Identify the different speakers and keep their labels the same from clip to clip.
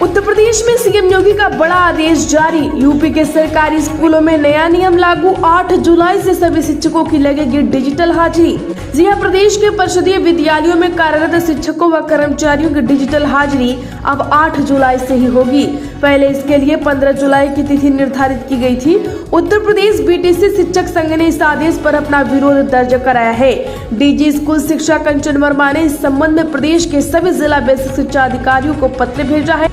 Speaker 1: उत्तर प्रदेश में सीएम योगी का बड़ा आदेश जारी। यूपी के सरकारी स्कूलों में नया नियम लागू। 8 जुलाई से सभी शिक्षकों की लगेगी डिजिटल हाजिरी। जी हां, प्रदेश के परिषदीय विद्यालयों में कार्यरत शिक्षकों व कर्मचारियों की डिजिटल हाजिरी अब 8 जुलाई से ही होगी। पहले इसके लिए 15 जुलाई की तिथि निर्धारित की गई थी। उत्तर प्रदेश बीटीसी शिक्षक संघ ने इस आदेश पर अपना विरोध दर्ज कराया है। डीजी स्कूल शिक्षा कंचन वर्मा ने इस संबंध में प्रदेश के सभी जिला बेसिक शिक्षा अधिकारियों को पत्र भेजा है।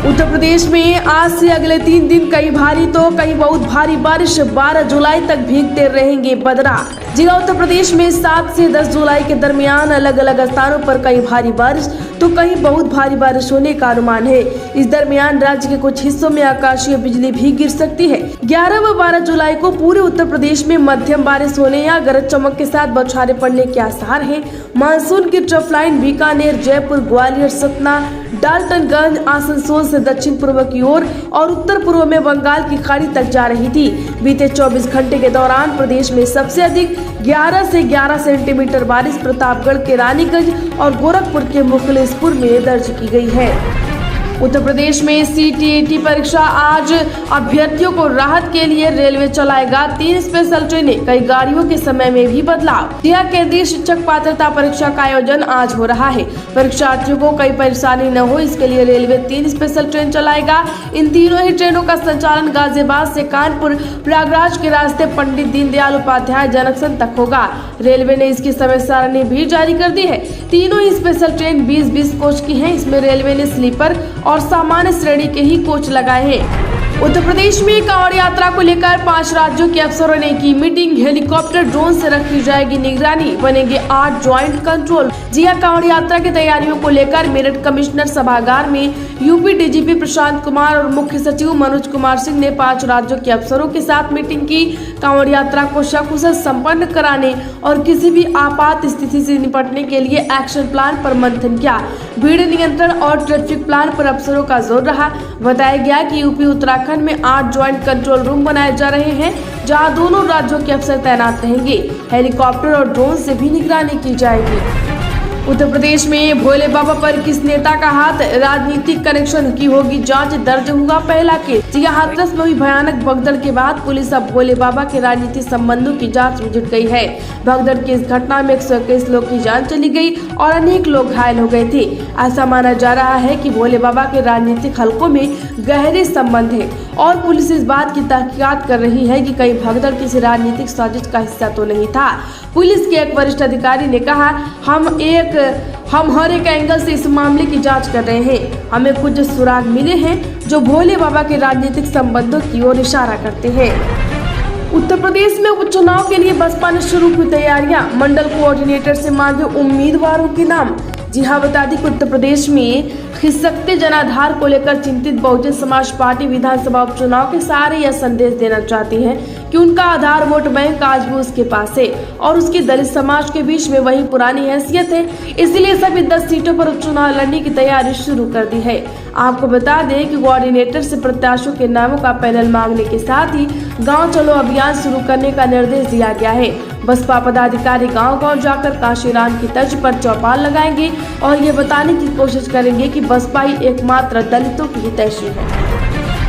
Speaker 1: उत्तर प्रदेश में आज से अगले 3 दिन कहीं भारी तो कहीं बहुत भारी बारिश। 12 जुलाई तक भीगते रहेंगे बदरा। जिला उत्तर प्रदेश में 7 से 10 जुलाई के दरमियान अलग अलग स्थानों पर कहीं भारी बारिश तो कहीं बहुत भारी बारिश होने का अनुमान है। इस दरमियान राज्य के कुछ हिस्सों में आकाशीय बिजली भी गिर सकती है। 11 व 12 जुलाई को पूरे उत्तर प्रदेश में मध्यम बारिश होने या गरज चमक के साथ बौछारें पड़ने के आसार है। मानसून की ट्रफ लाइन बीकानेर, जयपुर, ग्वालियर, सतना, डाल्टनगंज, आसनसोल से दक्षिण पूर्व की ओर और उत्तर पूर्व में बंगाल की खाड़ी तक जा रही थी। बीते 24 घंटे के दौरान प्रदेश में सबसे अधिक 11 से 11 सेंटीमीटर बारिश प्रतापगढ़ के रानीगंज और गोरखपुर के मुखलेसपुर में दर्ज की गई है। उत्तर प्रदेश में सीटीईटी परीक्षा आज। अभ्यर्थियों को राहत के लिए रेलवे चलाएगा 3 स्पेशल ट्रेनें। कई गाड़ियों के समय में भी बदलाव। यह केंद्रीय शिक्षक पात्रता परीक्षा का आयोजन आज हो रहा है। परीक्षार्थियों को कोई परेशानी न हो इसके लिए रेलवे 3 स्पेशल ट्रेन चलाएगा। इन तीनों ही ट्रेनों का संचालन गाजियाबाद से कानपुर प्रयागराज के रास्ते पंडित दीनदयाल उपाध्याय जंक्शन तक होगा। रेलवे ने इसकी समय सारणी भी जारी कर दी है। तीनों ही स्पेशल ट्रेन 20-20 कोच की हैं। इसमें रेलवे ने स्लीपर और सामान्य श्रेणी के ही कोच लगाए हैं। उत्तर प्रदेश में कांवड़ यात्रा को लेकर 5 राज्यों के अफसरों ने की मीटिंग। हेलीकॉप्टर, ड्रोन से रखी जाएगी निगरानी। बनेंगे 8 ज्वाइंट कंट्रोल। जी हां, कांवड़ यात्रा की तैयारियों को लेकर मेरठ कमिश्नर सभागार में यूपी डीजीपी प्रशांत कुमार और मुख्य सचिव मनोज कुमार सिंह ने 5 राज्यों के अफसरों के साथ मीटिंग की। कांवड़ यात्रा को सकुशल संपन्न कराने और किसी भी आपात स्थिति से निपटने के लिए एक्शन प्लान पर मंथन किया। भीड़ नियंत्रण और ट्रैफिक प्लान पर अफसरों का जोर रहा। बताया गया कि यूपी उत्तराखंड में 8 ज्वाइंट कंट्रोल रूम बनाए जा रहे हैं, जहां दोनों राज्यों के अफसर तैनात रहेंगे। हेलीकॉप्टर और ड्रोन से भी निगरानी की जाएगी। उत्तर प्रदेश में भोले बाबा पर किस नेता का हाथ, राजनीतिक कनेक्शन की होगी जांच। दर्ज हुआ पहला केस। हाथरस में हुई भयानक भगदड़ के बाद पुलिस अब भोले बाबा के राजनीतिक संबंधों की जांच में जुट गई है। भगदड़ की इस घटना में 121 लोग की जान चली गई और अनेक लोग घायल हो गए थे। ऐसा माना जा रहा है कि भोले बाबा के राजनीतिक हलकों में गहरे संबंध है और पुलिस इस बात की तहकीकात कर रही है कि कहीं भगदड़ किसी राजनीतिक साजिश का हिस्सा तो नहीं था। पुलिस के एक वरिष्ठ अधिकारी ने कहा, हम हर एक एंगल से इस मामले की जांच कर रहे हैं। हमें कुछ सुराग मिले हैं जो भोले बाबा के राजनीतिक संबंधों की ओर इशारा करते हैं। उत्तर प्रदेश में उपचुनाव के लिए बसपा ने शुरू की तैयारियां। मंडल कोऑर्डिनेटर से मांगे उम्मीदवारों के नाम। जी हां, बता दें कि उत्तर प्रदेश में खिसकते जनाधार को लेकर चिंतित बहुजन समाज पार्टी विधानसभा उपचुनाव के सारे यह संदेश देना चाहती है कि उनका आधार वोट बैंक आज भी उसके पास है और उसकी दलित समाज के बीच में वही पुरानी हैसियत है। इसलिए सभी 10 सीटों पर उपचुनाव लड़ने की तैयारी शुरू कर दी है। आपको बता दें कि कोऑर्डिनेटर से प्रत्याशियों के नामों का पैनल मांगने के साथ ही गाँव चलो अभियान शुरू करने का निर्देश दिया गया है। बसपा पदाधिकारी गांव-गांव जाकर काशीराम की तर्ज पर चौपाल लगाएंगे और ये बताने की कोशिश करेंगे कि बसपा ही एकमात्र दलितों की हितैषी है।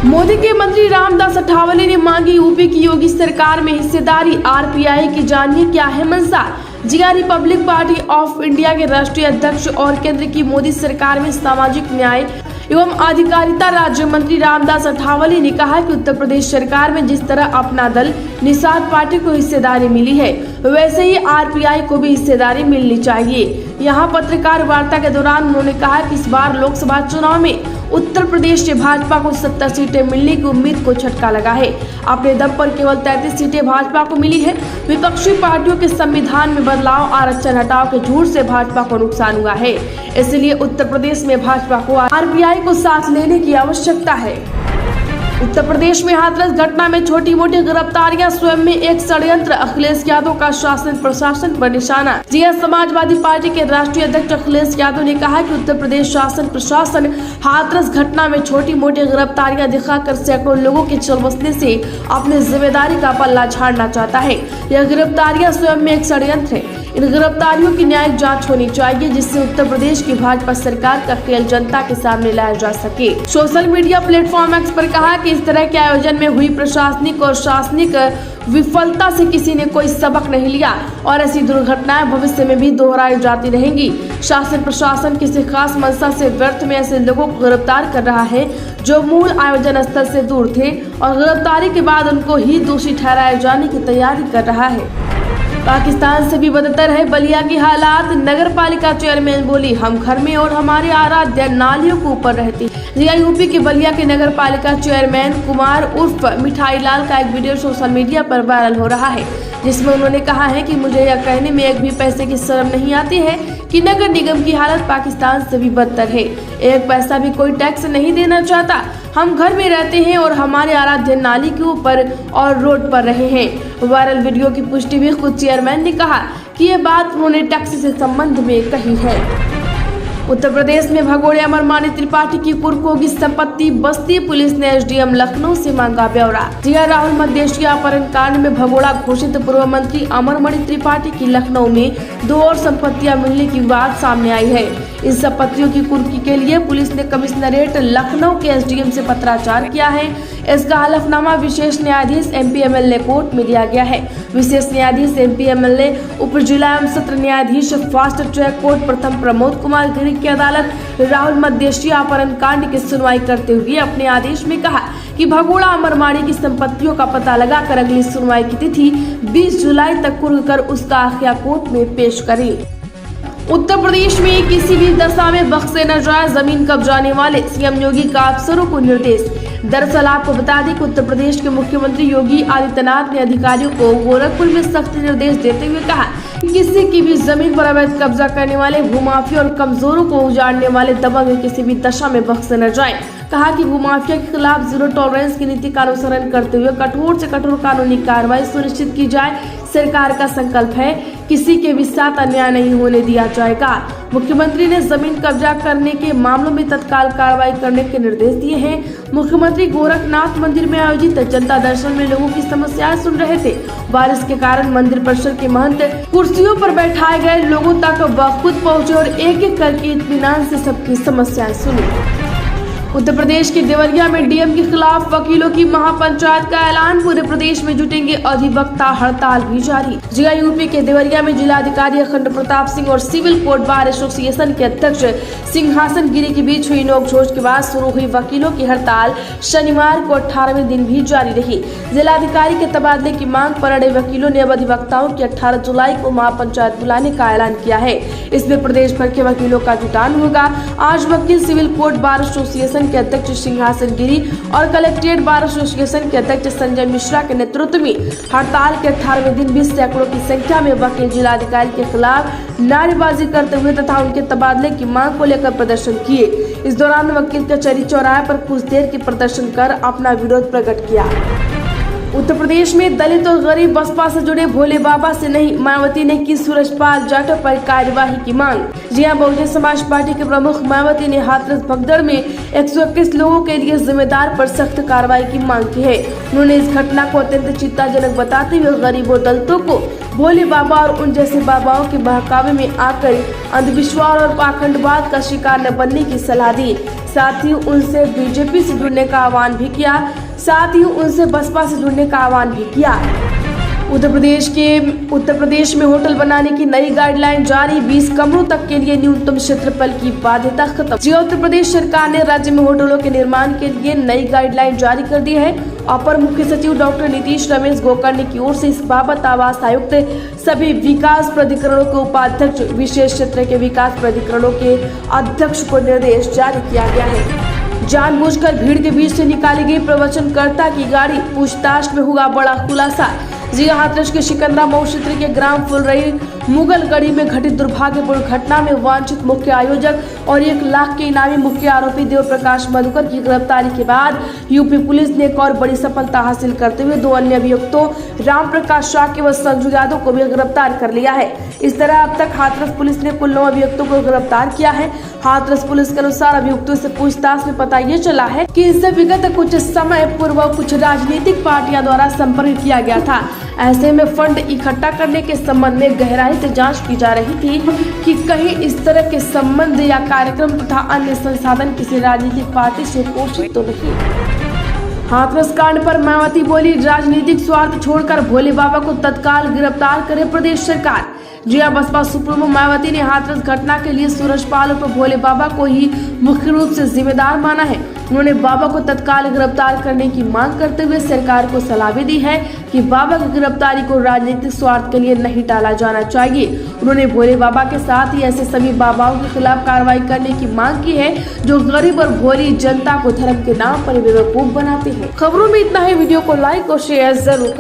Speaker 1: मोदी के मंत्री रामदास अठावले ने मांगी यूपी की योगी सरकार में हिस्सेदारी। आरपीआई की जानिए क्या है मंशा। जिया रिपब्लिक पार्टी ऑफ इंडिया के राष्ट्रीय अध्यक्ष और केंद्र की मोदी सरकार में सामाजिक न्याय एवं अधिकारिता राज्य मंत्री रामदास अठावले ने कहा कि उत्तर प्रदेश सरकार में जिस तरह अपना दल निषाद पार्टी को हिस्सेदारी मिली है, वैसे ही आरपीआई को भी हिस्सेदारी मिलनी चाहिए। यहाँ पत्रकार वार्ता के दौरान उन्होंने कहा कि इस बार लोकसभा चुनाव में उत्तर प्रदेश से भाजपा को 70 सीटें मिलने की उम्मीद को झटका लगा है। अपने दम पर केवल 33 सीटें भाजपा को मिली है। विपक्षी पार्टियों के संविधान में बदलाव, आरक्षण हटाओ के झूठ से भाजपा को नुकसान हुआ है। इसलिए उत्तर प्रदेश में भाजपा को आरपीआई को साथ लेने की आवश्यकता है। उत्तर प्रदेश में हाथरस घटना में छोटी मोटी गिरफ्तारियां स्वयं में एक षड्यंत्र। अखिलेश यादव का शासन प्रशासन पर निशाना। जी हां, समाजवादी पार्टी के राष्ट्रीय अध्यक्ष अखिलेश यादव ने कहा कि उत्तर प्रदेश शासन प्रशासन हाथरस घटना में छोटी मोटी गिरफ्तारियां दिखाकर सैकड़ों लोगों के चल बसने से अपनी जिम्मेदारी का पल्ला झाड़ना चाहता है। यह गिरफ्तारियां स्वयं में एक षड्यंत्र है। इन गिरफ्तारियों की न्यायिक जांच होनी चाहिए, जिससे उत्तर प्रदेश की भाजपा सरकार का खेल जनता के सामने लाया जा सके। सोशल मीडिया प्लेटफॉर्म एक्स पर कहा कि इस तरह के आयोजन में हुई प्रशासनिक और शासनिक विफलता से किसी ने कोई सबक नहीं लिया और ऐसी दुर्घटनाएं भविष्य में भी दोहराई जाती रहेंगी। शासन प्रशासन किसी खास मंशा से व्यर्थ में ऐसे लोगों को गिरफ्तार कर रहा है जो मूल आयोजन स्थल से दूर थे और गिरफ्तारी के बाद उनको ही दोषी ठहराए जाने की तैयारी कर रहा है। पाकिस्तान से भी बदतर है बलिया की हालात। नगर पालिका चेयरमैन बोली, हम घर में और हमारे आराध्य नालियों के ऊपर रहती। यूपी के बलिया के नगर पालिका चेयरमैन कुमार उर्फ मिठाई लाल का एक वीडियो सोशल मीडिया पर वायरल हो रहा है, जिसमें उन्होंने कहा है कि मुझे यह कहने में एक भी पैसे की शर्म नहीं आती है कि नगर निगम की हालत पाकिस्तान से भी बदतर है। एक पैसा भी कोई टैक्स नहीं देना चाहता। हम घर में रहते हैं और हमारे आराध्य नाली के ऊपर और रोड पर रहे हैं। वायरल वीडियो की पुष्टि भी खुद चेयरमैन ने कहा कि ये बात उन्होंने टैक्स से संबंध में कही है। उत्तर प्रदेश में भगोड़े अमरमानी त्रिपाठी की कुर्कों की संपत्ति बस्ती पुलिस ने एसडीएम लखनऊ से मांगा ब्यौरा। राहुल मध्यस्थीय अपहरण कांड में भगोड़ा घोषित पूर्व मंत्री अमरमणि त्रिपाठी की लखनऊ में 2 और संपत्तियां मिलने की बात सामने आई है। इन संपत्तियों की कुर्की के लिए पुलिस ने कमिश्नरेट लखनऊ के एसडीएम से पत्राचार किया है। इसका हलफनामा विशेष न्यायाधीश एमपीएमएलए कोर्ट में दिया गया है। विशेष न्यायाधीश एमपीएमएलए उप जिला एवं सत्र न्यायाधीश फास्ट ट्रैक कोर्ट प्रथम प्रमोद कुमार गिरी की अदालत राहुल मध्यस्थीय अपहरण कांड की सुनवाई करते हुए अपने आदेश में कहा कि भगोड़ा अमरमाणी की संपत्तियों का पता लगाकर अगली सुनवाई की तिथि 20 जुलाई तक कुर्क कर उसका आखिया कोर्ट में पेश करे। उत्तर प्रदेश में किसी भी दशा में बख्शे न जाए जमीन कब्जाने वाले, सीएम योगी का अफसरों को निर्देश। दरअसल आपको बता दें कि उत्तर प्रदेश के मुख्यमंत्री योगी आदित्यनाथ ने अधिकारियों को गोरखपुर में सख्त निर्देश देते हुए कहा कि किसी की भी जमीन पर अवैध कब्जा करने वाले भूमाफिया और कमजोरों को उजाड़ने वाले दबंग किसी भी दशा में बख्शे न जाए। कहा कि भूमाफिया के खिलाफ जीरो टॉलरेंस की नीति का अनुसरण करते हुए कठोर से कठोर कानूनी कार्रवाई सुनिश्चित की जाए। सरकार का संकल्प है किसी के भी साथ अन्याय नहीं होने दिया जाएगा। मुख्यमंत्री ने जमीन कब्जा करने के मामलों में तत्काल कार्रवाई करने के निर्देश दिए हैं। मुख्यमंत्री गोरखनाथ मंदिर में आयोजित जनता दर्शन में लोगों की समस्याएं सुन रहे थे। बारिश के कारण मंदिर परिसर के महंत कुर्सियों पर बैठाए गए लोगों तक खुद पहुंचे और एक एक करके इत्मीनान से सबकी समस्याएं सुनी। उत्तर प्रदेश के देवरिया में डीएम के खिलाफ वकीलों की महापंचायत का ऐलान। पूरे प्रदेश में जुटेंगे अधिवक्ता, हड़ताल भी जारी। यूपी के देवरिया में जिलाधिकारी अखंड प्रताप सिंह और सिविल कोर्ट बार एसोसिएशन के अध्यक्ष सिंहासन गिरी के बीच हुई नोकझोंक के बाद शुरू हुई वकीलों की हड़ताल शनिवार को 18वें दिन भी जारी रही। जिलाधिकारी के तबादले की मांग पर अड़े वकीलों ने अब अधिवक्ताओं की 18 जुलाई को महापंचायत बुलाने का ऐलान किया है। इसमें प्रदेश भर के वकीलों का जुटान होगा। आज वकील सिविल कोर्ट बार एसोसिएशन के अध्यक्ष सिंहासन गिरी और कलेक्ट्रेट बार एसोसिएशन के अध्यक्ष संजय मिश्रा के नेतृत्व में हड़ताल के 18वें दिन भी सैकड़ों की संख्या में वकील जिलाधिकारी के खिलाफ नारेबाजी करते हुए तथा उनके तबादले की मांग को लेकर प्रदर्शन किए। इस दौरान वकील कचहरी चौराहे पर कुछ देर की प्रदर्शन कर अपना विरोध प्रकट किया। उत्तर प्रदेश में दलित और गरीब बसपा से जुड़े भोले बाबा से नहीं, मायावती ने की सूरजपाल जाटव पर कार्यवाही की मांग। बहुजन समाज पार्टी के प्रमुख मायावती ने हाथरस भगदड़ में 121 लोगों के लिए जिम्मेदार पर सख्त कार्रवाई की मांग की है। उन्होंने इस घटना को अत्यंत चिंताजनक बताते हुए गरीबों दलितों को भोले बाबा और उन जैसे बाबाओं के बहकावे में आकर अंधविश्वास और पाखंडवाद का शिकार न बनने की सलाह दी। साथ ही उनसे बीजेपी से जुड़ने का आह्वान भी किया। साथ ही उनसे बसपा से जुड़ने का आह्वान भी किया। उत्तर प्रदेश में होटल बनाने की नई गाइडलाइन जारी। 20 कमरों तक के लिए न्यूनतम क्षेत्रफल की बाध्यता खत्म। उत्तर प्रदेश सरकार ने राज्य में होटलों के निर्माण के लिए नई गाइडलाइन जारी कर दी है। अपर मुख्य सचिव डॉक्टर नीतीश रमेश गोकर्णी की ओर से इस बाबत आवास आयुक्त, सभी विकास प्राधिकरणों के उपाध्यक्ष, विशेष क्षेत्र के विकास प्राधिकरणों के अध्यक्ष को निर्देश जारी किया गया है। जानबूझकर भीड़ के बीच से निकाली गई प्रवचनकर्ता की गाड़ी, पूछताछ में हुआ बड़ा खुलासा। हाथरस के सिकंदरा मऊ क्षेत्र के ग्राम फुलरई मुगलगढ़ी में घटित दुर्भाग्यपूर्ण घटना में वांछित मुख्य आयोजक और 1 लाख के इनामी मुख्य आरोपी देव प्रकाश मधुकर की गिरफ्तारी के बाद यूपी पुलिस ने एक और बड़ी सफलता हासिल करते हुए 2 अन्य अभियुक्तों राम प्रकाश शाक्य व संजू यादव को भी गिरफ्तार कर लिया है। इस तरह अब तक हाथरस पुलिस ने कुल 9 अभियुक्तों को गिरफ्तार किया है। हाथरस पुलिस के अनुसार अभियुक्तों से पूछताछ में पता ये चला है कि इससे विगत कुछ समय पूर्व कुछ राजनीतिक पार्टियों द्वारा संपर्क किया गया था। ऐसे में फंड इकट्ठा करने के संबंध में गहराई से जांच की जा रही थी कि कहीं इस तरह के संबंध या कार्यक्रम तथा अन्य संसाधन किसी राजनीतिक पार्टी से पोषित तो नहीं। हाथरस कांड पर मायावती बोली, राजनीतिक स्वार्थ छोड़कर भोले बाबा को तत्काल गिरफ्तार करे प्रदेश सरकार। जिया बसपा सुप्रीमो मायावती ने हाथरस घटना के लिए सूरजपाल उर्फ भोले बाबा को ही मुख्य रूप से जिम्मेदार माना है। उन्होंने बाबा को तत्काल गिरफ्तार करने की मांग करते हुए सरकार को सलाह भी दी है कि बाबा की गिरफ्तारी को राजनीतिक स्वार्थ के लिए नहीं टाला जाना चाहिए। उन्होंने भोले बाबा के साथ ही ऐसे सभी बाबाओं के खिलाफ कार्रवाई करने की मांग की है जो गरीब और भोली जनता को धर्म के नाम पर बेवकूफ बनाते हैं। खबरों में इतना ही। वीडियो को लाइक और शेयर जरूर